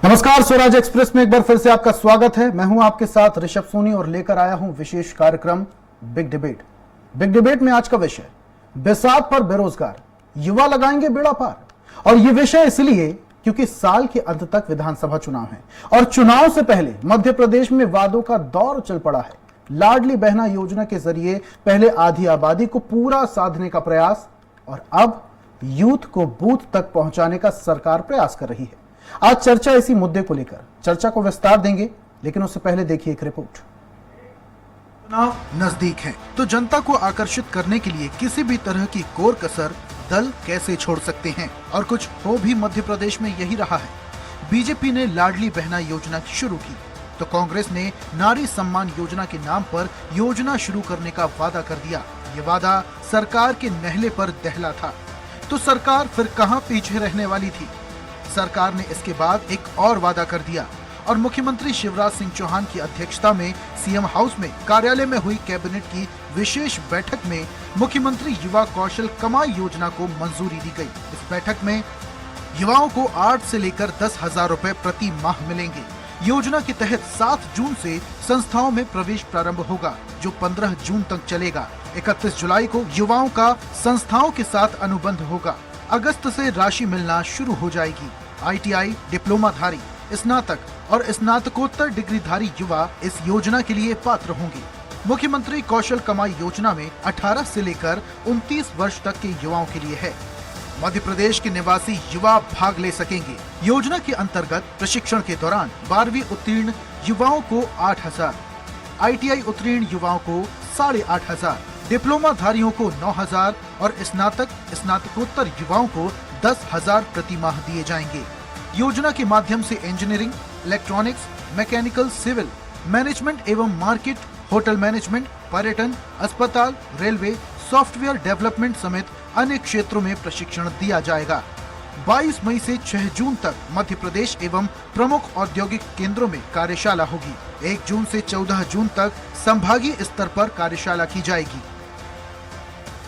नमस्कार, स्वराज एक्सप्रेस में एक बार फिर से आपका स्वागत है। मैं हूं आपके साथ ऋषभ सोनी और लेकर आया हूं विशेष कार्यक्रम बिग डिबेट। बिग डिबेट में आज का विषय बेसात पर बेरोजगार, युवा लगाएंगे बेड़ा पार। और यह विषय इसलिए क्योंकि साल के अंत तक विधानसभा चुनाव है और चुनाव से पहले मध्य प्रदेश में वादों का दौर चल पड़ा है। लाडली बहना योजना के जरिए पहले आधी आबादी को पूरा साधने का प्रयास और अब यूथ को बूथ तक पहुंचाने का सरकार प्रयास कर रही है। आज चर्चा इसी मुद्दे को लेकर चर्चा को विस्तार देंगे, लेकिन उससे पहले देखिए एक रिपोर्ट। चुनाव नजदीक है तो जनता को आकर्षित करने के लिए किसी भी तरह की कोर कसर दल कैसे छोड़ सकते हैं, और कुछ हो भी मध्य प्रदेश में यही रहा है। बीजेपी ने लाडली बहना योजना शुरू की तो कांग्रेस ने नारी सम्मान योजना के नाम पर योजना शुरू करने का वादा कर दिया। ये वादा सरकार के नहले पर दहला था, तो सरकार फिर कहां पीछे रहने वाली थी। सरकार ने इसके बाद एक और वादा कर दिया और मुख्यमंत्री शिवराज सिंह चौहान की अध्यक्षता में सीएम हाउस में कार्यालय में हुई कैबिनेट की विशेष बैठक में मुख्यमंत्री युवा कौशल कमाई योजना को मंजूरी दी गई। इस बैठक में युवाओं को 8 से लेकर 10,000 रुपए प्रति माह मिलेंगे। योजना के तहत 7 जून से संस्थाओं में प्रवेश प्रारंभ होगा, जो 15 जून तक चलेगा। 31 जुलाई को युवाओं का संस्थाओं के साथ अनुबंध होगा। अगस्त से राशि मिलना शुरू हो जाएगी। आईटीआई, डिप्लोमाधारी, स्नातक और स्नातकोत्तर डिग्रीधारी युवा इस योजना के लिए पात्र होंगे। मुख्यमंत्री कौशल कमाई योजना में 18 से लेकर 29 वर्ष तक के युवाओं के लिए है। मध्य प्रदेश के निवासी युवा भाग ले सकेंगे। योजना के अंतर्गत प्रशिक्षण के दौरान 12वीं उत्तीर्ण युवाओं को 8,000, आईटीआई उत्तीर्ण युवाओं को 8,500, डिप्लोमाधारियों को 9,000 और स्नातक स्नातकोत्तर युवाओं को 10,000 प्रति माह दिए जाएंगे। योजना के माध्यम से engineering, electronics, mechanical, civil, management एवं मार्केट, होटल मैनेजमेंट, पर्यटन, अस्पताल, रेलवे, सॉफ्टवेयर डेवलपमेंट समेत अन्य क्षेत्रों में प्रशिक्षण दिया जाएगा। 22 मई से 6 जून तक मध्य प्रदेश एवं प्रमुख औद्योगिक केंद्रों में कार्यशाला होगी। 1 जून से 14 जून तक संभागीय स्तर पर कार्यशाला की जाएगी।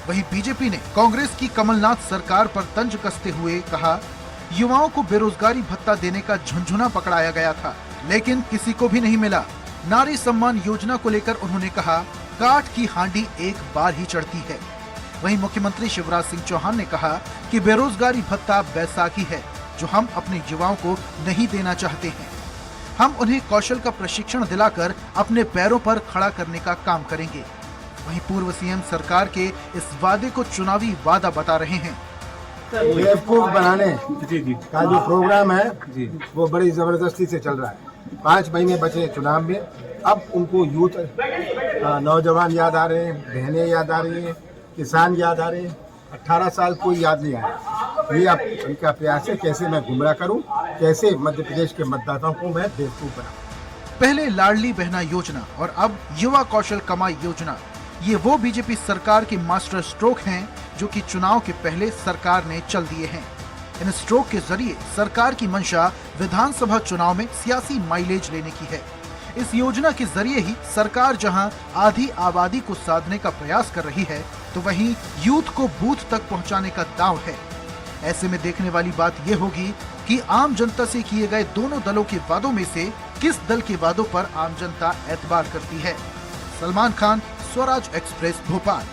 वहीं बीजेपी ने कांग्रेस की कमलनाथ सरकार पर तंज कसते हुए कहा, युवाओं को बेरोजगारी भत्ता देने का झुनझुना पकड़ाया गया था, लेकिन किसी को भी नहीं मिला। नारी सम्मान योजना को लेकर उन्होंने कहा, काठ की हांडी एक बार ही चढ़ती है। वहीं मुख्यमंत्री शिवराज सिंह चौहान ने कहा कि बेरोजगारी भत्ता बैसाखी है, जो हम अपने युवाओं को नहीं देना चाहते हैं। हम उन्हें कौशल का प्रशिक्षण दिलाकर अपने पैरों पर खड़ा करने का काम करेंगे। वहीं पूर्व सीएम सरकार के इस वादे को चुनावी वादा बता रहे हैं। बेवकूफ बनाने का जो प्रोग्राम है वो बड़ी जबरदस्ती से चल रहा है। 5 महीने बचे चुनाव में, अब उनको यूथ नौजवान याद आ रहे हैं, बहनें याद आ रही हैं, किसान याद आ रहे हैं। 18 साल कोई याद नहीं आया। ये अब उनका प्रयास है कैसे मैं गुमराह करूं, कैसे मध्य प्रदेश के मतदाताओं को मैं बेवकूफ बनाऊं। पहले लाडली बहना योजना और अब युवा कौशल कमाई योजना, ये वो बीजेपी सरकार के मास्टर स्ट्रोक हैं जो कि चुनाव के पहले सरकार ने चल दिए हैं। इन स्ट्रोक के जरिए सरकार की मंशा विधानसभा चुनाव में सियासी माइलेज लेने की है। इस योजना के जरिए ही सरकार जहां आधी आबादी को साधने का प्रयास कर रही है, तो वहीं यूथ को बूथ तक पहुंचाने का दांव है। ऐसे में देखने वाली बात यह होगी कि आम जनता से किए गए दोनों दलों के वादों में से किस दल के वादों पर आम जनता एतबार करती है। सलमान खान, स्वराज एक्सप्रेस, भोपाल।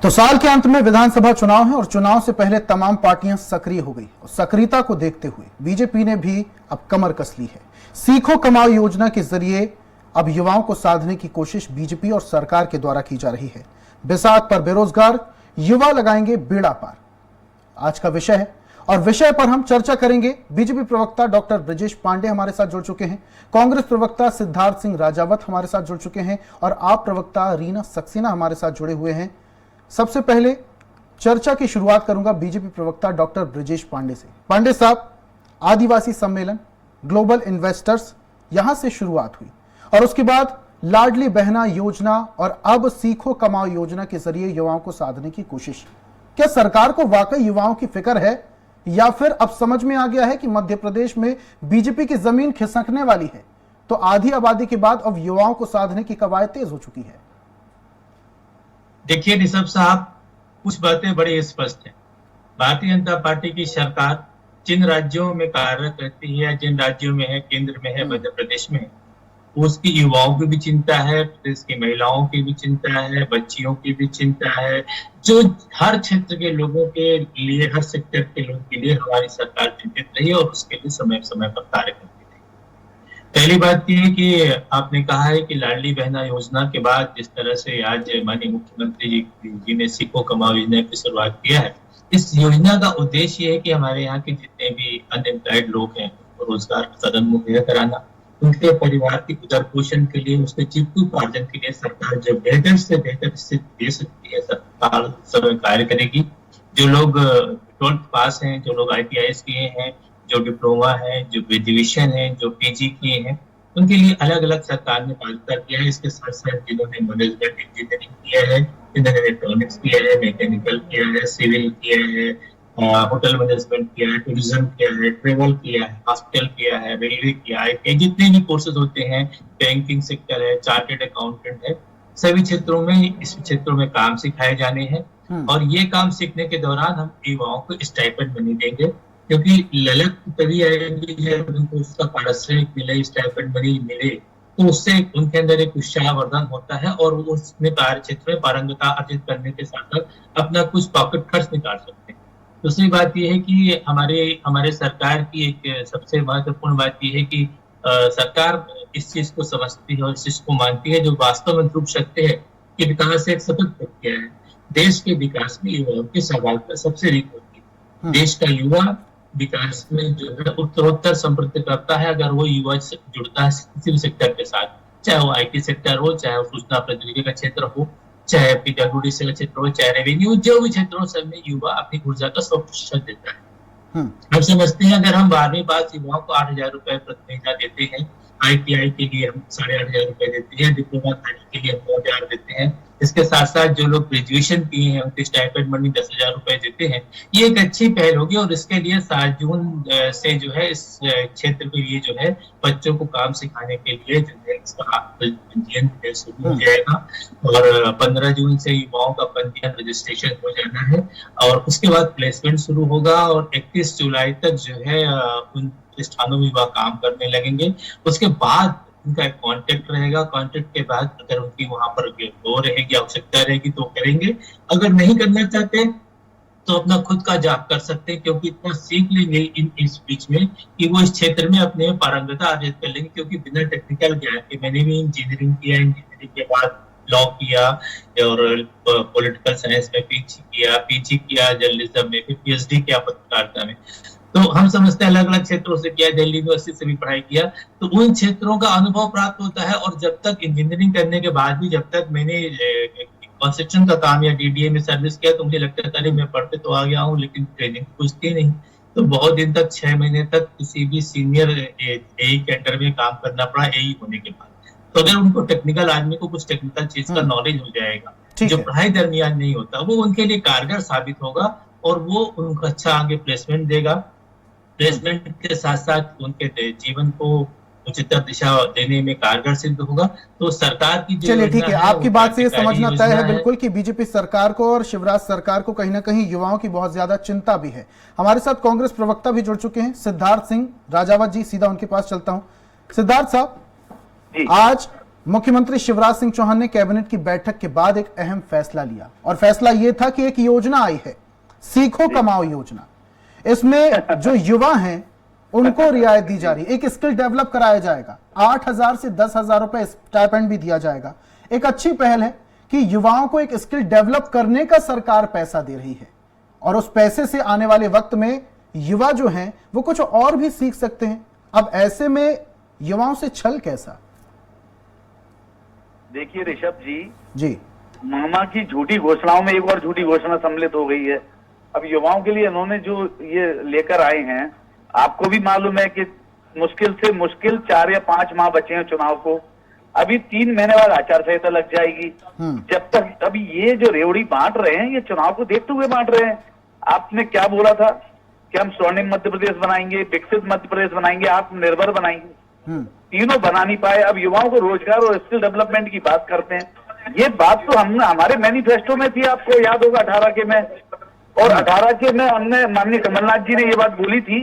तो साल के अंत में विधानसभा चुनाव है और चुनाव से पहले तमाम पार्टियां सक्रिय हो गई और सक्रियता को देखते हुए बीजेपी ने भी अब कमर कस ली है। सीखो कमाओ योजना के जरिए अब युवाओं को साधने की कोशिश बीजेपी और सरकार के द्वारा की जा रही है। बेसात पर बेरोजगार, युवा लगाएंगे बेड़ा पार आज का विषय है और विषय पर हम चर्चा करेंगे। बीजेपी प्रवक्ता डॉक्टर ब्रजेश पांडे हमारे साथ जुड़ चुके हैं, कांग्रेस प्रवक्ता सिद्धार्थ सिंह राजावत हमारे साथ जुड़ चुके हैं और आप प्रवक्ता रीना सक्सेना हमारे साथ जुड़े हुए हैं। सबसे पहले चर्चा की शुरुआत करूंगा बीजेपी प्रवक्ता डॉक्टर ब्रजेश पांडे से। पांडे साहब, आदिवासी सम्मेलन, ग्लोबल इन्वेस्टर्स, यहां से शुरुआत हुई और उसके बाद लाडली बहना योजना और अब सीखो कमाओ योजना के जरिए युवाओं को साधने की कोशिश। क्या सरकार को वाकई युवाओं की फिक्र है या फिर अब समझ में आ गया है कि मध्य प्रदेश में बीजेपी की जमीन खिसकने वाली है, तो आधी आबादी के बाद अब युवाओं को साधने की कवायद तेज हो चुकी है? देखिए ऋषभ साहब, कुछ बातें बड़ी स्पष्ट है। भारतीय जनता पार्टी की सरकार जिन राज्यों में कार्यरत रहती है, जिन राज्यों में है, केंद्र में है, मध्य प्रदेश में है, उसकी युवाओं की भी चिंता है, प्रदेश की महिलाओं की भी चिंता है, बच्चियों की भी चिंता है, जो हर क्षेत्र के लोगों के लिए, हर सेक्टर के लोगों के लिए हमारी सरकार चिंतित रही है और उसके लिए समय समय पर कार्य करती रही। पहली बात यह है कि आपने कहा है कि लाडली बहना योजना के बाद जिस तरह से आज माननीय मुख्यमंत्री जी ने सीखो कमाओ योजना की शुरुआत किया है, इस योजना का उद्देश्य ये है कि हमारे यहाँ के जितने भी अनएम्प्लॉयड लोग हैं उनको रोजगार का साधन मुहैया कराना, उनके परिवार के उदर पोषण के लिए, उसके जीविकोपार्जन के लिए सरकार जो बेहतर से बेहतर स्थिति दे सकती है, सरकार समय कार्य करेगी। जो लोग 12th पास हैं, जो लोग ITIs किए हैं, जो डिप्लोमा है, जो ग्रेजुएशन है, जो PG किए हैं, उनके लिए अलग अलग सरकार ने बाध्यता किया है। इसके साथ साथ जिन्होंने मैनेजमेंट इंजीनियरिंग किया है, जिन्होंने इलेक्ट्रॉनिक्स किया है, मैकेनिकल किया है, सिविल किया है, होटल मैनेजमेंट किया है, टूरिज्म किया है, ट्रेवल किया है, हॉस्पिटल किया है, रेलवे किया है, जितने भी कोर्सेज होते हैं, बैंकिंग सेक्टर है, चार्टेड अकाउंटेंट है, सभी क्षेत्रों में, इस क्षेत्रों में काम सिखाए जाने हैं। और ये काम सीखने के दौरान हम युवाओं को स्टाइपेंड मनी देंगे, क्योंकि ललक तभी आएगी जब उनको उसका पारिश्रमिक मिले, स्टाइपेंड मनी मिले, तो उससे उनके अंदर एक उत्साहवर्धन होता है और वो उसमें कार्य क्षेत्र में पारंगता अर्जित करने के साथ साथ अपना कुछ पॉकेट खर्च निकाल सकते हैं। दूसरी बात यह है कि हमारे सरकार की एक सबसे महत्वपूर्ण बात यह है कि सरकार इस चीज को समझती है और इस चीज को मानती है, जो वास्तव में ध्रुव सत्य है कि विकास एक सतत प्रक्रिया है। देश के विकास में युवाओं की सहभागिता सबसे अधिक होती है। देश का युवा विकास में जो है उत्तरोत्तर समृद्धि करता है अगर वो युवा जुड़ता है किसी भी सेक्टर के साथ, चाहे वो IT सेक्टर हो, चाहे वो सूचना प्रौद्योगिकी का क्षेत्र हो, चाहे PWD का क्षेत्र हो, चाहे रेवेन्यू, जो भी क्षेत्रों सब में युवा अपनी ऊर्जा का 100% देता है। हम समझते हैं अगर हम 12वीं पास युवाओं को 8,000 रुपए प्रति महीना देते हैं, ITI के लिए हम 8,500 रुपए देते हैं, डिप्लोमा के लिए हम 2,000 देते हैं, इसके साथ साथ जो लोग ग्रेजुएशन किए हैं उनके स्टाइपेंड मनी 10,000 रुपए देते हैं, ये एक अच्छी पहल होगी। और इसके लिए 7 जून से जो है इस क्षेत्र के लिए जो है बच्चों को काम सिखाने के लिए जो है इसका पंजीयन शुरू हो जाएगा और 15 जून से युवाओं का पंजीयन रजिस्ट्रेशन हो जाना है और उसके बाद प्लेसमेंट शुरू होगा और 31 जुलाई तक जो है उन स्थानों में वह काम करने लगेंगे। उसके बाद उनका एक कॉन्टेक्ट रहेगा, कॉन्टेक्ट के बाद अगर उनकी वहां पर वो रहेगी, आवश्यकता रहेगी तो करेंगे, अगर नहीं करना चाहते तो अपना खुद का जॉब कर सकते हैं, क्योंकि इतना सीख लेंगे इस बीच में कि वो इस क्षेत्र में अपने पारंगता अर्जित कर लेंगे। क्योंकि बिना टेक्निकल ज्ञान के, मैंने भी इंजीनियरिंग किया, इंजीनियरिंग के बाद लॉ किया और पॉलिटिकल साइंस में PG किया, जर्नलिज्म में, फिर PhD किया पत्रकारिता में। तो हम समझते हैं अलग अलग क्षेत्रों से किया, दिल्ली यूनिवर्सिटी से भी पढ़ाई किया, तो उन क्षेत्रों का अनुभव प्राप्त होता है। और जब तक इंजीनियरिंग करने के बाद भी, जब तक मैंने कंस्ट्रक्शन का काम या DDA में सर्विस किया तो मुझे लगता था मैं पढ़ते तो आ गया हूँ लेकिन ट्रेनिंग कुछ थी नहीं। तो बहुत दिन तक 6 महीने तक किसी भी सीनियर AE के अंडर में काम करना पड़ा AE होने के बाद। तो अगर उनको टेक्निकल आदमी को कुछ टेक्निकल चीज का नॉलेज हो जाएगा जो पढ़ाई दरमियान नहीं होता, वो उनके लिए कारगर साबित होगा और वो उनको अच्छा आगे प्लेसमेंट देगा। प्लेसमेंट के साथ साथ उनके जीवन को उचित दिशा देने में कारगर सिद्ध होगा। तो सरकार की चलिए ठीक है, आपकी बात से ये समझना तय है बिल्कुल कि बीजेपी सरकार को और शिवराज सरकार को कहीं ना कहीं युवाओं की बहुत ज्यादा चिंता भी है। हमारे साथ कांग्रेस प्रवक्ता भी जुड़ चुके हैं, सिद्धार्थ सिंह राजावत जी, सीधा उनके पास चलता हूं। सिद्धार्थ साहब, आज मुख्यमंत्री शिवराज सिंह चौहान ने कैबिनेट की बैठक के बाद एक अहम फैसला लिया और फैसला यह था कि एक योजना आई है, सीखो कमाओ योजना। इसमें जो युवा हैं उनको रियायत दी जा रही है, एक स्किल डेवलप कराया जाएगा, 8,000 से 10,000 रुपए स्टाइपेंड भी दिया जाएगा। एक अच्छी पहल है कि युवाओं को एक स्किल डेवलप करने का सरकार पैसा दे रही है और उस पैसे से आने वाले वक्त में युवा जो हैं वो कुछ और भी सीख सकते हैं। अब ऐसे में युवाओं से छल कैसा? देखिए ऋषभ जी, मामा की झूठी घोषणाओं में एक और झूठी घोषणा सम्मिलित हो गई है। अब युवाओं के लिए इन्होंने जो ये लेकर आए हैं, आपको भी मालूम है कि मुश्किल से मुश्किल 4 या 5 माह बचे हैं चुनाव को, अभी 3 महीने बाद आचार संहिता लग जाएगी। जब तक अभी ये जो रेवड़ी बांट रहे हैं, ये चुनाव को देखते हुए बांट रहे हैं। आपने क्या बोला था कि हम स्वर्णिम मध्य प्रदेश बनाएंगे, विकसित मध्य प्रदेश बनाएंगे, आत्मनिर्भर बनाएंगे, तीनों बना नहीं पाए। अब युवाओं को रोजगार और स्किल डेवलपमेंट की बात करते हैं। ये बात तो हम हमारे मैनिफेस्टो में थी, आपको याद होगा 18 के में, और 18 के में हमने माननीय कमलनाथ जी ने ये बात बोली थी।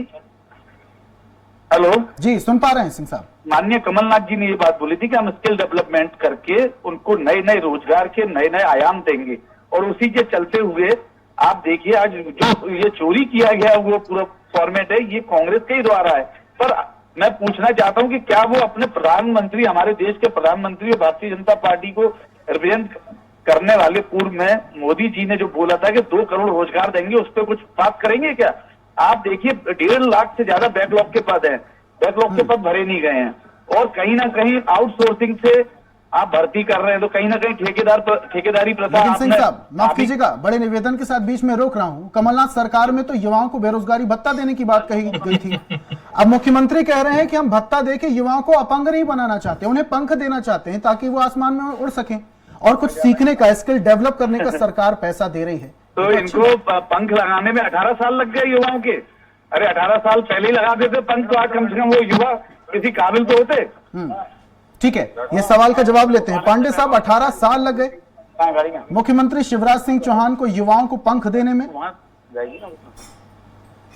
हेलो जी, सुन पा रहे हैं सिंह साहब। माननीय कमलनाथ जी ने ये बात बोली थी कि हम स्किल डेवलपमेंट करके उनको नए नए रोजगार के नए नए आयाम देंगे, और उसी के चलते हुए आप देखिए आज जो ये चोरी किया गया वो पूरा फॉर्मेट है, ये कांग्रेस के ही द्वारा है। पर मैं पूछना चाहता हूं कि क्या वो अपने प्रधानमंत्री, हमारे देश के प्रधानमंत्री और भारतीय जनता पार्टी को रिप्रेजेंट करने वाले पूर्व में मोदी जी ने जो बोला था कि 2 करोड़ रोजगार देंगे, उस पर कुछ बात करेंगे क्या? आप देखिए 1.5 लाख से ज्यादा बैकलॉग के पद हैं, बैकलॉग के पद भरे नहीं गए हैं, और कहीं ना कहीं आउटसोर्सिंग से आप भर्ती कर रहे हैं, तो कहीं ना कहीं ठेकेदारी प्रथा। लेकिन सिंह साहब माफ कीजिएगा, बड़े निवेदन के साथ बीच में रोक रहा हूं। कमलनाथ सरकार में तो युवाओं को बेरोजगारी भत्ता देने की बात कही गई थी। अब मुख्यमंत्री कह रहे हैं कि हम भत्ता देके युवाओं को अपंग नहीं बनाना चाहते, उन्हें पंख देना चाहते हैं ताकि वो आसमान में उड़ सकें, और कुछ सीखने का, स्किल डेवलप करने का सरकार पैसा दे रही है। तो इनको पंख लगाने में 18 साल लग गए युवाओं के। अरे 18 साल पहले ही लगा देते पंख, तो आज कम से कम वो युवा किसी काबिल तो होते। ठीक है, ये सवाल का जवाब लेते हैं। पांडे साहब, 18 साल लग गए मुख्यमंत्री शिवराज सिंह चौहान को युवाओं को पंख देने में।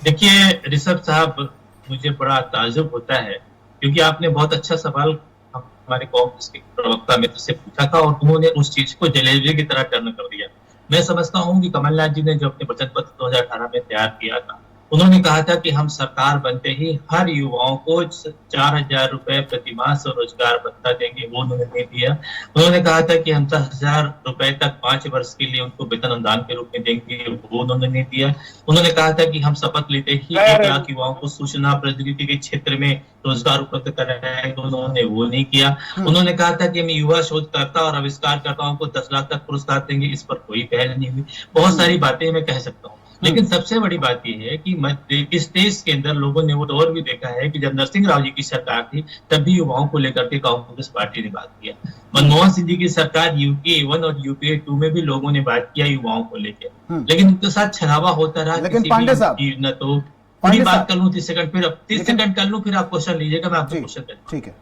देखिए ऋषभ साहब, मुझे बड़ा ताज्जुब होता है क्योंकि आपने बहुत अच्छा सवाल हमारे कांग्रेस के प्रवक्ता मित्र से पूछा था और उन्होंने उस चीज को जलेबी की तरह टर्न कर दिया। मैं समझता हूं कि कमलनाथ जी ने जो अपने वचन पत्र 2018 में तैयार किया था, उन्होंने कहा था कि हम सरकार बनते ही हर युवाओं को 4,000 रुपए प्रति माह स्वरोजगार भत्ता देंगे, वो उन्होंने नहीं दिया। उन्होंने कहा था कि हम 10,000 रुपए तक 5 वर्ष के लिए उनको वेतन अनुदान के रूप में देंगे, वो उन्होंने नहीं दिया। उन्होंने कहा था कि हम शपथ लेते ही 1 लाख युवाओं को सूचना प्रौद्योगिकी के क्षेत्र में रोजगार उपलब्ध कराएंगे, उन्होंने वो नहीं किया। उन्होंने कहा था कि हम युवा शोधकर्ता और आविष्कारकर्ताओं को 10 लाख तक पुरस्कार देंगे, इस पर कोई पहल नहीं हुई। बहुत सारी बातें मैं कह सकता हूँ, लेकिन सबसे बड़ी बात यह है कि इस देश के अंदर लोगों ने वो तो और भी देखा है कि जब नरसिंह राव जी की सरकार थी तब भी युवाओं को लेकर के कांग्रेस पार्टी ने बात किया। मनमोहन सिंह जी की सरकार यूपीए 1 और यूपीए 2 में भी लोगों ने बात किया युवाओं को लेकर, लेकिन उनके साथ छलावा होता रहा। लेकिन पांडे साहब, न तो पूरी बात कर लूं 30 सेकंड, फिर 30 सेकंड कर लूं, फिर आप क्वेश्चन लीजिएगा, मैं आपको क्वेश्चन करूंगा। ठीक है।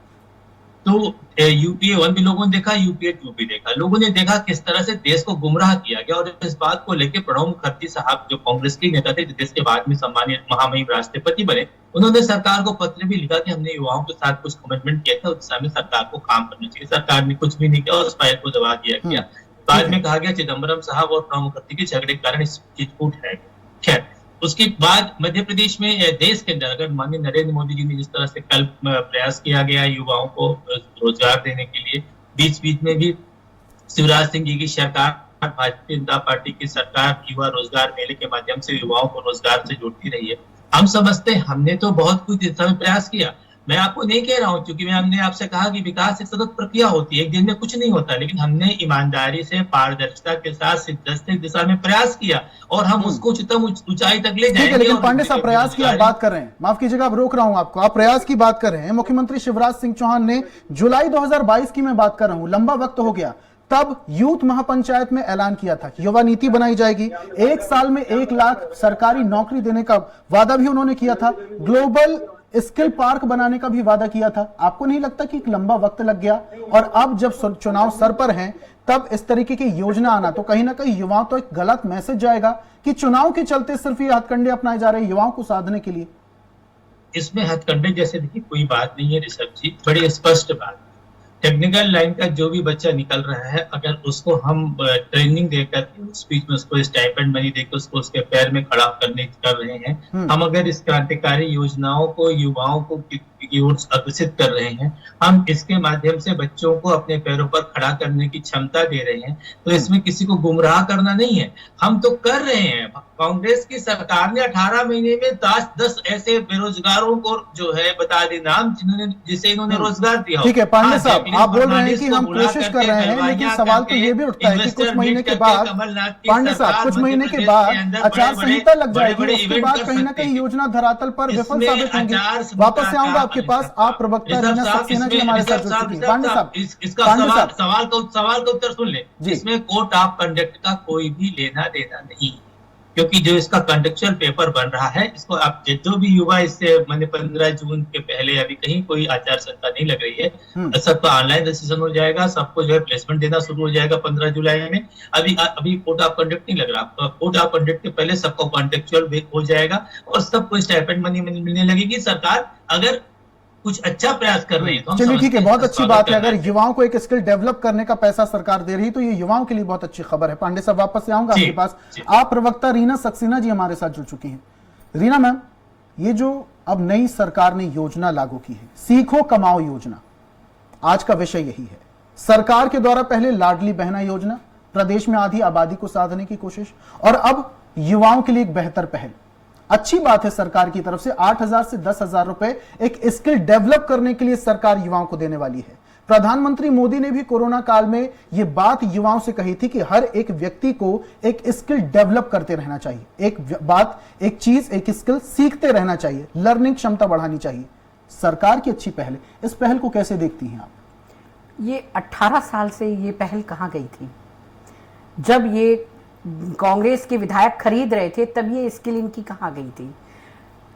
तो यूपीए 1 भी लोगों ने देखा, यूपीए 2 भी देखा। लोगों ने देखा किस तरह से देश को गुमराह किया गया, और इस बात को लेकर प्रणब मुखर्जी साहब जो कांग्रेस के नेता थे, देश के बाद में सम्मानित महामहिम राष्ट्रपति बने, उन्होंने सरकार को पत्र भी लिखा कि हमने युवाओं के साथ कुछ कमिटमेंट किया था, उस दिशा में सरकार को काम करना चाहिए। सरकार ने कुछ भी नहीं किया और उस फाइल को दबा दिया गया। बाद में कहा गया चिदम्बरम साहब और प्रणब मुखर्जी के झगड़े के कारण इस चीज को उठाया गया। खैर, उसके बाद मध्य प्रदेश में देश के अंदर अगर माननीय नरेंद्र मोदी जी ने जिस तरह से कल प्रयास किया गया युवाओं को रोजगार देने के लिए, बीच बीच में भी शिवराज सिंह जी की सरकार, भारतीय जनता पार्टी की सरकार युवा रोजगार मेले के माध्यम से युवाओं को रोजगार से जोड़ती रही है। हम समझते हैं हमने तो बहुत कुछ इस समय प्रयास किया। मैं आपको नहीं कह रहा हूं, क्योंकि हमने आपसे कहा कि विकास एक सतत प्रक्रिया होती है, एक दिन में कुछ नहीं होता, लेकिन हमने ईमानदारी से, पारदर्शिता के साथ सिद्धांत दिशा में प्रयास किया और हम उसको उच्चतम ऊंचाई तक ले जाएंगे। लेकिन पांडे साहब, प्रयास की आप बात कर रहे हैं, माफ कीजिएगा आप रोक रहा हूं आपको, आप प्रयास की बात कर रहे हैं। मुख्यमंत्री शिवराज सिंह चौहान ने जुलाई 2022 की मैं बात कर रहा हूं, लंबा वक्त हो गया, तब यूथ महापंचायत में ऐलान किया था कि युवा नीति बनाई जाएगी, 1 साल में 1 लाख सरकारी नौकरी देने का वादा भी उन्होंने किया था, ग्लोबल स्किल पार्क बनाने का भी वादा किया था। आपको नहीं लगता कि एक लंबा वक्त लग गया, और अब जब चुनाव सर पर हैं तब इस तरीके की योजना आना, तो कहीं ना कहीं युवाओं तो एक गलत मैसेज जाएगा कि चुनाव के चलते सिर्फ ये हथकंडे अपनाए जा रहे हैं युवाओं को साधने के लिए। इसमें हथकंडे जैसे देखिए कोई बात नहीं है ऋषभ जी, बड़ी स्पष्ट बात। टेक्निकल लाइन का जो भी बच्चा निकल रहा है, अगर उसको हम ट्रेनिंग देकर उस बीच में उसको स्टाइपेंड मनी देकर उसको उसके पैर में खड़ा कर रहे हैं, हम अगर इस क्रांतिकारी योजनाओं को युवाओं को की ओर अग्रसित कर रहे हैं, हम इसके माध्यम से बच्चों को अपने पैरों पर खड़ा करने की क्षमता दे रहे हैं, तो इसमें किसी को गुमराह करना नहीं है, हम तो कर रहे हैं। कांग्रेस की सरकार ने 18 महीने में 10 ऐसे बेरोजगारों को जो है बता दे नाम जिसे इन्होंने रोजगार दिया। ठीक है पांडे साहब, आप बोल रहे हैं कि हम कोशिश कर रहे हैं, लेकिन सवाल तो ये भी उठता है कि कुछ महीने के बाद, पांडे साहब, कुछ महीने के बाद आचार संहिता लग जाएगी, उसके बाद कहीं ना कहीं योजना धरातल पर विफल साबित होंगी। वापस से आऊंगा आपके पास, आप प्रवक्ता रीना सक्सेना जी हमारे साथ जुड़ चुकी हैं। पांडे साहब, इसका सवाल का उत्तर सुन ले, जिसमें कोड ऑफ कंडक्ट का कोई भी लेना देना नहीं, क्योंकि जो इसका कंडक्चुअल पेपर बन रहा है, इसको आप जो भी युवा इससे मैंने 15 जून के पहले अभी कहीं कोई आचार संहिता नहीं लग रही है, सबका ऑनलाइन रजिस्ट्रेशन हो जाएगा, सबको जो है प्लेसमेंट देना शुरू हो जाएगा 15 जुलाई में। अभी कोड ऑफ कंडक्ट नहीं लग रहा, कोड ऑफ कंडक्ट के पहले सबको कॉन्टेक्चुअल हो जाएगा और सबको स्टाइपेंड मनी मिलने लगेगी। सरकार अगर कुछ अच्छा प्रयास कर रही है तो चलिए ठीक है, बहुत अच्छी बात है। अगर युवाओं को एक स्किल डेवलप करने का पैसा सरकार दे रही है तो ये युवाओं के लिए बहुत अच्छी खबर है। पांडे साहब वापस से आऊंगा आपके पास। आप प्रवक्ता रीना सक्सेना जी हमारे साथ जुड़ चुकी हैं। रीना मैम, ये जो अब नई सरकार ने योजना लागू की है, सीखो कमाओ योजना, आज का विषय यही है। सरकार के द्वारा पहले लाडली बहना योजना, प्रदेश में आधी आबादी को साधने की कोशिश, और अब युवाओं के लिए एक बेहतर पहल। अच्छी बात है सरकार की तरफ से 8,000 से 10,000 रुपए एक स्किल डेवलप करने के लिए सरकार युवाओं को देने वाली है। प्रधानमंत्री मोदी ने भी कोरोना काल में यह बात युवाओं से कही थी कि हर एक व्यक्ति को एक स्किल डेवलप करते रहना चाहिए, एक चीज एक स्किल सीखते रहना चाहिए, लर्निंग क्षमता बढ़ानी चाहिए। सरकार की अच्छी पहल है, इस पहल को कैसे देखती हैं आप? ये 18 साल से ये पहल कहाँ गई थी? जब ये कांग्रेस के विधायक खरीद रहे थे तब ये स्किल इनकी कहाँ गई थी?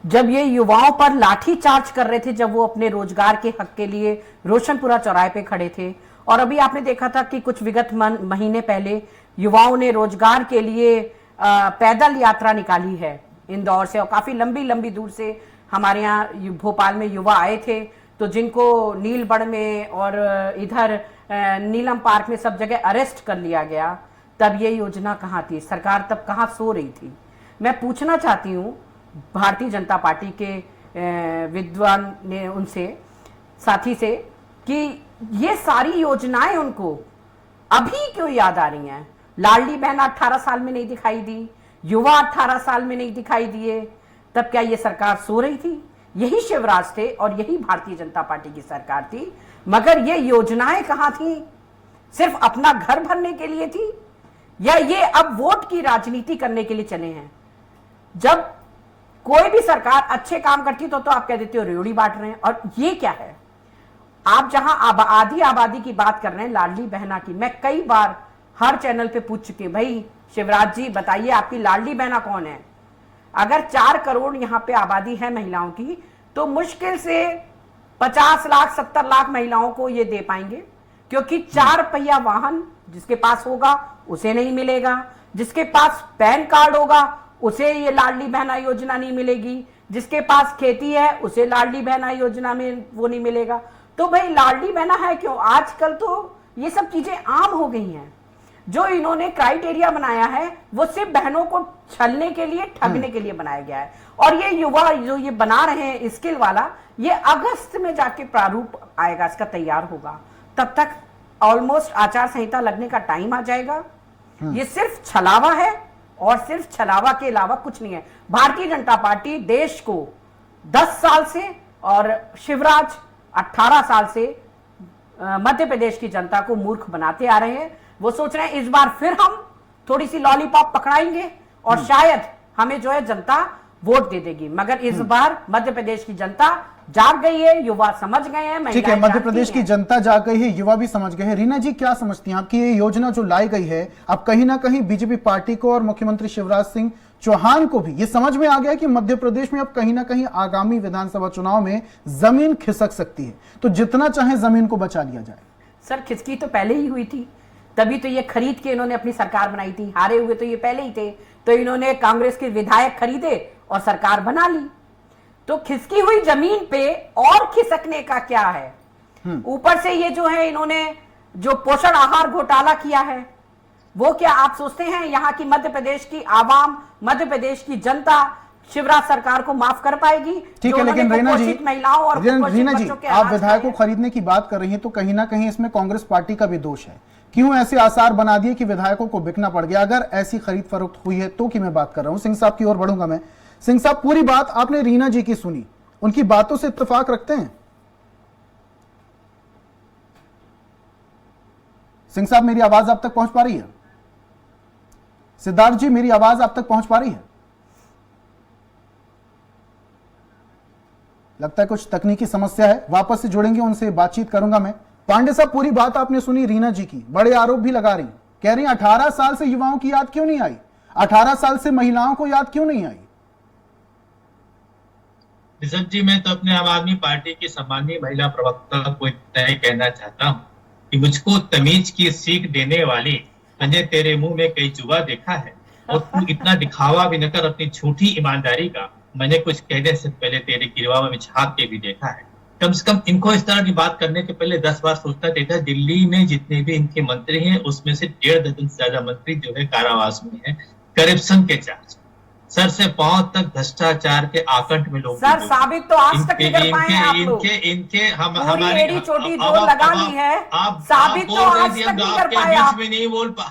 जब ये युवाओं पर लाठी चार्ज कर रहे थे, जब वो अपने रोजगार के हक के लिए रोशनपुरा चौराहे पे खड़े थे, और अभी आपने देखा था कि कुछ विगत महीने पहले युवाओं ने रोजगार के लिए पैदल यात्रा निकाली है इंदौर से, और काफी लंबी लंबी दूर से हमारे यहाँ भोपाल में युवा आए थे, तो जिनको नीलबढ़ में और इधर नीलम पार्क में सब जगह अरेस्ट कर लिया गया। तब ये योजना कहाँ थी? सरकार तब कहाँ सो रही थी? मैं पूछना चाहती हूँ भारतीय जनता पार्टी के विद्वान ने उनसे, साथी से, कि ये सारी योजनाएं उनको अभी क्यों याद आ रही हैं? लाडली बहन 18 साल में नहीं दिखाई दी, युवा 18 साल में नहीं दिखाई दिए, तब क्या ये सरकार सो रही थी? यही शिवराज थे और यही भारतीय जनता पार्टी की सरकार थी, मगर ये योजनाएं कहाँ थी? सिर्फ अपना घर भरने के लिए थी या ये अब वोट की राजनीति करने के लिए चले हैं? जब कोई भी सरकार अच्छे काम करती तो आप कह देते हो रेवड़ी बांट रहे हैं, और ये क्या है? आप जहां आधी आबादी की बात कर रहे हैं, लाडली बहना की, मैं कई बार हर चैनल पे पूछ चुकी, भाई शिवराज जी बताइए आपकी लाडली बहना कौन है? अगर 4 करोड़ यहाँ पे आबादी है महिलाओं की, तो मुश्किल से 50 लाख 70 लाख महिलाओं को ये दे पाएंगे, क्योंकि 4 पहिया वाहन जिसके पास होगा उसे नहीं मिलेगा, जिसके पास पैन कार्ड होगा उसे ये लाडली बहना योजना नहीं मिलेगी, जिसके पास खेती है उसे लाडली बहना योजना में वो नहीं मिलेगा। तो भाई लाडली बहना है क्यों? आजकल तो ये सब चीजें आम हो गई हैं। जो इन्होंने क्राइटेरिया बनाया है वो सिर्फ बहनों को छलने के लिए, ठगने के लिए बनाया गया है। और ये युवा जो ये बना रहे हैं स्किल वाला, ये अगस्त में जाके प्रारूप आएगा, इसका तैयार होगा, तब तक ऑलमोस्ट आचार संहिता लगने का टाइम आ जाएगा। ये सिर्फ छलावा है और सिर्फ छलावा के अलावा कुछ नहीं है। भारतीय जनता पार्टी देश को 10 साल से और शिवराज 18 साल से मध्य प्रदेश की जनता को मूर्ख बनाते आ रहे हैं। वो सोच रहे हैं इस बार फिर हम थोड़ी सी लॉलीपॉप पकड़ाएंगे और शायद हमें जो है जनता वोट दे देगी, मगर इस बार मध्य प्रदेश की जनता जाग गई है, युवा समझ गए हैं। ठीक है, मध्य प्रदेश की जनता जाग गई है, युवा भी समझ गए हैं। रीना जी क्या समझती हैं आपकी ये योजना जो लाई गई है, अब कहीं ना कहीं बीजेपी पार्टी को और मुख्यमंत्री शिवराज सिंह चौहान को भी ये समझ में आ गया कि मध्य प्रदेश में अब कहीं ना कहीं आगामी विधानसभा चुनाव में जमीन खिसक सकती है, तो जितना चाहे जमीन को बचा लिया जाए। सर खिसकी तो पहले ही हुई थी, तभी तो ये खरीद के इन्होंने अपनी सरकार बनाई थी। हारे हुए तो ये पहले ही थे, तो इन्होंने कांग्रेस के विधायक खरीदे और सरकार बना ली। तो खिसकी हुई जमीन पे और खिसकने का क्या है? ऊपर से ये जो है इन्होंने जो पोषण आहार घोटाला किया है, वो क्या आप सोचते हैं यहाँ की मध्य प्रदेश की आवाम, मध्य प्रदेश की जनता शिवराज सरकार को माफ कर पाएगी? ठीक है, लेकिन रीना जी, महिलाओं और रीना जी, आप विधायकों को खरीदने की बात कर रही हैं, तो कहीं ना कहीं इसमें कांग्रेस पार्टी का भी दोष है। क्यों ऐसे आसार बना दिए कि विधायकों को बिकना पड़ गया? अगर ऐसी खरीद फरोख्त हुई है तो की मैं बात कर रहा हूं। सिंह साहब की ओर बढ़ूंगा मैं। सिंह साहब, पूरी बात आपने रीना जी की सुनी, उनकी बातों से इत्तेफाक रखते हैं? सिंह साहब, मेरी आवाज आप तक पहुंच पा रही है? सिद्धार्थ जी, मेरी आवाज आप तक पहुंच पा रही है? लगता है कुछ तकनीकी समस्या है, वापस से जुड़ेंगे, उनसे बातचीत करूंगा मैं। पांडे साहब, पूरी बात आपने सुनी रीना जी की, बड़े आरोप भी लगा रही, कह रही 18 साल से युवाओं की याद क्यों नहीं आई? 18 साल से महिलाओं को याद क्यों नहीं आई? ऋषभ जी, मैं तो अपने आम आदमी पार्टी की सम्मानीय महिला प्रवक्ता को इतना ही कहना चाहता हूँ कि मुझको तमीज की सीख देने वाली, मैंने तेरे मुंह में कई जुआ देखा है और तू इतना दिखावा भी न कर अपनी झूठी ईमानदारी का। मैंने कुछ कहने से पहले तेरे गिरवा में झांक के भी देखा है। कम से कम इनको इस तरह की बात करने के पहले 10 बार सोचना चाहिए था। दिल्ली में जितने भी इनके मंत्री हैं उसमें से 1.5 दर्जन से ज्यादा मंत्री जो है कारावास में है करप्शन के चार्ज, सर से पांव तक भ्रष्टाचार के आकंठ में लोग। सर साबित तो आज तक नहीं कर पाए हैं आप लोग। इनके हम पूरी हमारी एड़ी चोटी जो लगा ली है, साबित तो आज तक नहीं कर पाए आप।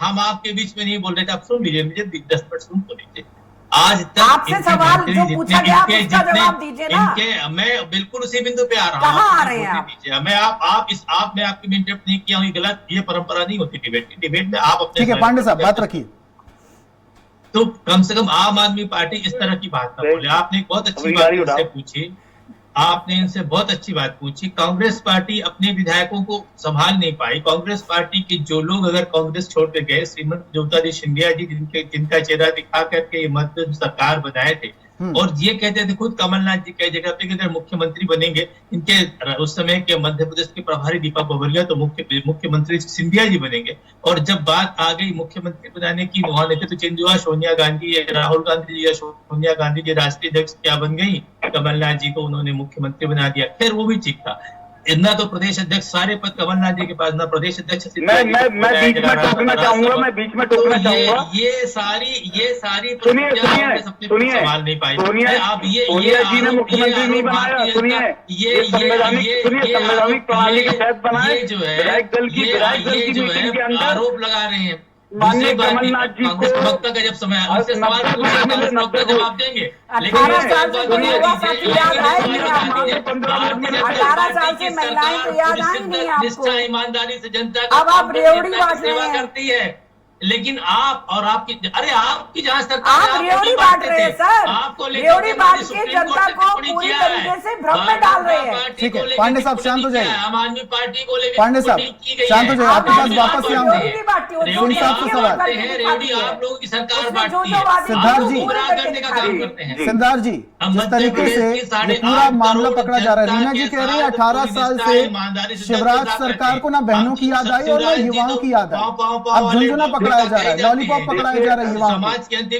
हम आपके बीच में नहीं बोल रहे थे। आप सुन लीजिए, मुझे 10 मिनट सुन तो लीजिए। आज तक आपसे सवाल जो पूछा गया आप उसका जवाब दीजिए ना। मैं बिल्कुल उसी बिंदु पे आ रहा हूँ। कहाँ आ रहे हैं आप? मैं आपकी भी इंटरप्ट नहीं किया हूँ, गलत, ये परंपरा नहीं होती डिबेट की। डिबेट में आप अपने, ठीक है पांडे साहब बात रखिए। तो कम से कम आम आदमी पार्टी इस तरह की बात ना बोले। आपने एक बहुत अच्छी बात इनसे पूछी, आपने इनसे बहुत अच्छी बात पूछी। कांग्रेस पार्टी अपने विधायकों को संभाल नहीं पाई। कांग्रेस पार्टी के जो लोग अगर कांग्रेस छोड़ के गए, श्रीमती ज्योतिरादित्य सिंधिया जी जिनका चेहरा दिखा करके मध्य सरकार बनाए थे और ये कहते थे खुद कमलनाथ जी कई जगह पे अगर मुख्यमंत्री बनेंगे, इनके उस समय के मध्य प्रदेश के प्रभारी दीपक बाबरिया तो मुख्यमंत्री सिंधिया जी बनेंगे। और जब बात आ गई मुख्यमंत्री बनाने की, वहां लेते तो चिंजुआ सोनिया गांधी या राहुल गांधी जी या सोनिया गांधी जी राष्ट्रीय अध्यक्ष क्या बन गई, कमलनाथ जी को उन्होंने मुख्यमंत्री बना दिया। खैर वो भी ठीक था। इतना तो प्रदेश अध्यक्ष सारे पद कमलनाथ जी के पास, ना प्रदेश अध्यक्ष। मैं बीच में टोकना चाहूंगा, मैं बीच में टोकना चाहूंगा। ये सारी सुनिए सवाल नहीं पाई। सोनिया जी ने मुख्यमंत्री नहीं बनाया। सुनिए संवैधानिक प्रणाली के तहत बनाए जो है विधायक दल की मीटिंग के अंदर आरोप लगा रहे हैं। माननीय कमलनाथ जी को का जब समय उनसे सवाल जवाब देंगे। 18 साल से जुड़े हुआ साथी याद आए नहीं आपको? 18 साल से महिलाएं तो याद आई नहीं आपको? ईमानदारी से जनता अब आप रेवड़ी बांट रहे हैं। करती है, लेकिन आप और आपकी जहाँ सरकार आप रेवड़ी बांट रहे हैं सर। आपको रेवड़ी बांट के जनता को पूरी तरीके से भ्रम में डाल रहे हैं। ठीक है पांडे साहब शांत हो जाइए। आम आदमी पार्टी को लेकर पांडे साहब शांत हो जाइए, आपके पास वापस से आऊंगा। रेवड़ी आप लोगों की सरकार बांटती है। सिद्धार्थ जी, करने का काम करते हैं। सिद्धार्थ जी, जिस तरीके से ये पूरा मामला पकड़ा जा रहा है, रीना जी कह रही है 18 साल से शिवराज सरकार को ना बहनों की याद आई और ना युवाओं की याद आई। अब झुंझुना पकड़ाया जा रहा है, लॉलीपॉप पकड़ाया जा रहा है युवाओं को,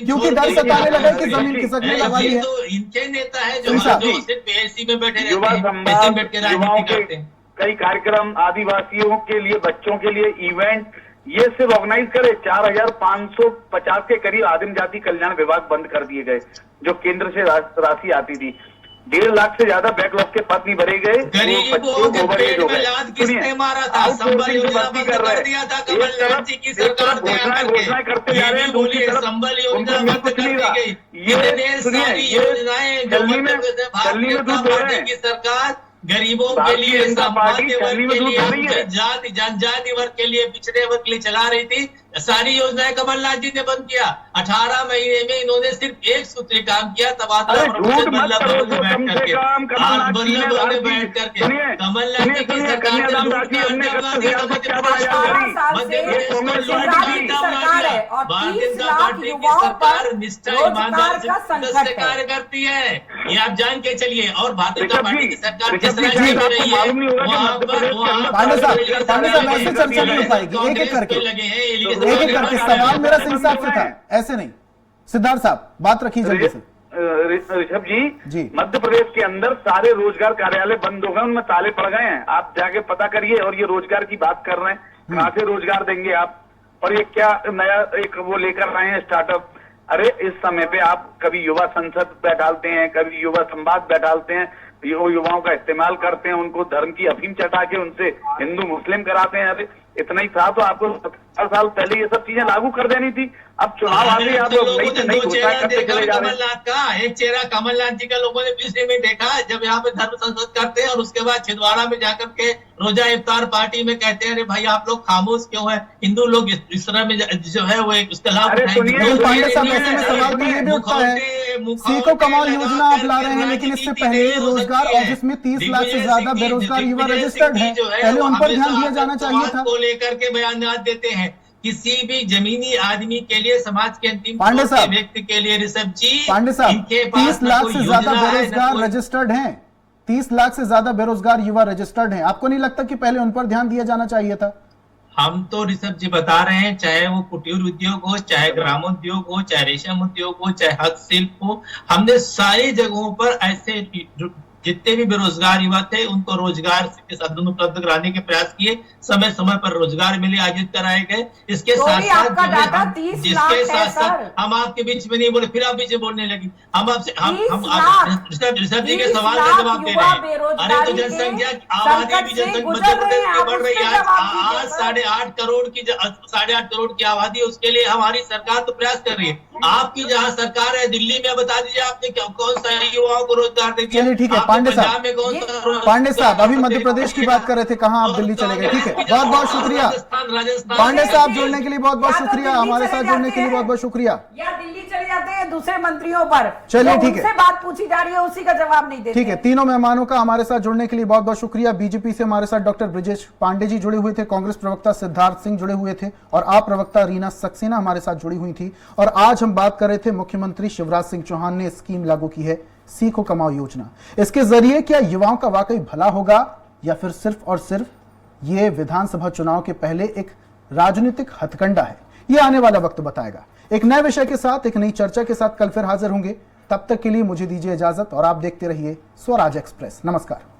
क्योंकि डर सताने लगा कि जमीन खिसकने वाली है। तो इनके नेता है जो सिर्फ एसी में बैठे युवा रहते हैं, ऐसे बैठ के राजनीति करते हैं। कई कार्यक्रम आदिवासियों के लिए, बच्चों के लिए इवेंट ये सिर्फ ऑर्गेनाइज करे। 4550 के करीब आदिम जाति कल्याण विभाग बंद कर दिए गए, जो केंद्र से राशि आती थी। 1.5 लाख से ज्यादा बैकलॉग के पद नहीं भरे गए। गरीबों के पेट में लात किसने मारा था? संबल योजना बंद कर दिया था कमलनाथ जी की सरकार ने आकर के। घोषणाएं करते जा रहे हैं, बोलिए संबल योजना बंद कर दी गई। ये सारी योजनाएं जो भारतीय जनता पार्टी की सरकार गरीबों के लिए, सामान्य वर्ग के लिए, जनजाति वर्ग के लिए, पिछड़े वर्ग के लिए चला रही थी, सारी योजनाएं कमलनाथ जी ने बंद किया। 18 महीने में इन्होंने सिर्फ एक सूत्री काम किया, तबादला बैठ करके कमलनाथ जी की सरकार निष्ठा ईमानदारी से कार्य करती है। ये आप जान के चलिए। और भारतीय जनता पार्टी की सरकार जिस तरह की हो रही है, पांडे साहब ऐसे चर्चा नहीं हो पाएगी। एक एक करके सवाल मेरा सही हिसाब से था, ऐसे नहीं। सिद्धार्थ साहब बात रखिए जल्दी से। ऋषभ जी, मध्य प्रदेश के अंदर सारे रोजगार कार्यालय बंद हो गए, उनमें ताले पड़ गए हैं। आप जाके पता करिए। और ये रोजगार की बात कर रहे हैं, कहां से रोजगार देंगे आप? और ये क्या नया एक वो लेकर आए हैं स्टार्टअप? अरे इस समय पे आप कभी युवा संसद बैठालते हैं, कभी युवा संवाद बैठालते हैं, युवाओं का इस्तेमाल करते हैं, उनको धर्म की अफीम चटा के उनसे हिंदू मुस्लिम कराते हैं। अरे इतना ही था तो आपको 17 साल पहले ये सब चीजें लागू कर देनी थी। अब चुनाव आ गए, आप नई घोषणा करते चले जा रहे हैं। कमलनाथ का एक चेहरा कमलनाथ जी का लोगों ने पिछले में देखा, जब यहाँ पे धर्म संसद करते हैं और उसके बाद छिंदवाड़ा में जाकर के रोजा इफ्तार पार्टी में कहते हैं अरे भाई आप लोग खामोश क्यों है? हिंदू लोग इस तरह में जो है वो एक उसका लाभ सीखो कमाल योजना आप ला रहे हैं, लेकिन इससे पहले रोजगार ऑफिस में 30 लाख से ज्यादा बेरोजगार युवा रजिस्टर्ड हैं, पहले उन पर ध्यान दिया जाना चाहिए था। को लेकर के बयान देते हैं किसी भी जमीनी आदमी के लिए, समाज के अंतिम पांडे साहब, व्यक्ति के लिए ऋषभ जी, पांडे साहब, इनके पास 30 न लाख कोई से ज्यादा योजना है, न बेरोजगार कोई- रजिस्टर्ड हैं। 30 लाख से ज्यादा बेरोजगार युवा रजिस्टर्ड हैं। आपको नहीं लगता कि पहले उन पर ध्यान दिया जाना चाहिए था? हम तो ऋषभ जी बता रहे हैं, चाहे वो कुटीर उद्योग हो, चाहे ग्रामोद्योग हो, चाहे रेशम उद्योग हो, चाहे हस्तशिल्प हो, हमने सारी जगहों पर ऐसे जितने भी बेरोजगार युवा थे उनको रोजगार के साधन उपलब्ध कराने के प्रयास किए। समय समय पर रोजगार मेले आयोजित कराए गए। इसके तो साथ भी साथ आपका डाटा 30 लाख जिसके है, साथ साथ सर। हम आपके बीच में नहीं बोले, फिर आप बीच में बोलने लगी। हम आपसे हम 30 हम लाख ऋषभ जी के 30 सवाल का लाख जवाब दे युवा रहे हैं। बेरोजगारी अरे तो के जनसंख्या आबादी संकट भी से जनसंख्या गुजर मध्य रहे प्रदेश हैं, में आप बढ़ रही है। उसमें जवाब दीजिए, आज सर। 8.5 करोड़ की 8.5 करोड़ की आबादी है, उसके लिए हमारी सरकार तो प्रयास कर रही है। आपकी जहां सरकार है दिल्ली में, बता दीजिए आपने कौन सा युवाओं को रोजगार दे दिया? चलिए ठीक है, आपने पांडे साहब, पंजाब में कौन सा रोजगार- पांडे साहब अभी मध्य प्रदेश की बात कर रहे थे, कहां आप दिल्ली चले गए? ठीक है, बहुत बहुत शुक्रिया राजस्थान पांडे साहब, जुड़ने के लिए बहुत बहुत या तो शुक्रिया, दिल्ली हमारे चले साथ जुड़ने के लिए जाते बहुत बहुत शुक्रिया। या दिल्ली चले जाते हैं दूसरे मंत्रियों पर, चलिए, जो ठीक है। उनसे बात पूछी जा रही है उसी का जवाब नहीं देते। ठीक है, तीनों मेहमानों का हमारे साथ जुड़ने के लिए बहुत बहुत शुक्रिया। बीजेपी से हमारे साथ डॉक्टर ब्रिजेश पांडे जी जुड़े हुए थे, कांग्रेस प्रवक्ता सिद्धार्थ सिंह जुड़े हुए थे और आप प्रवक्ता रीना सक्सेना हमारे साथ जुड़ी हुई थी। और आज हम बात कर रहे थे, मुख्यमंत्री शिवराज सिंह चौहान ने स्कीम लागू की है, सीखो कमाओ योजना। इसके जरिए क्या युवाओं का वाकई भला होगा या फिर सिर्फ और सिर्फ ये विधानसभा चुनाव के पहले एक राजनीतिक हथकंडा है? ये आने वाला वक्त बताएगा। एक नए विषय के साथ, एक नई चर्चा के साथ कल फिर हाजिर होंगे। तब तक के लिए मुझे दीजिए इजाजत और आप देखते रहिए स्वराज एक्सप्रेस। नमस्कार।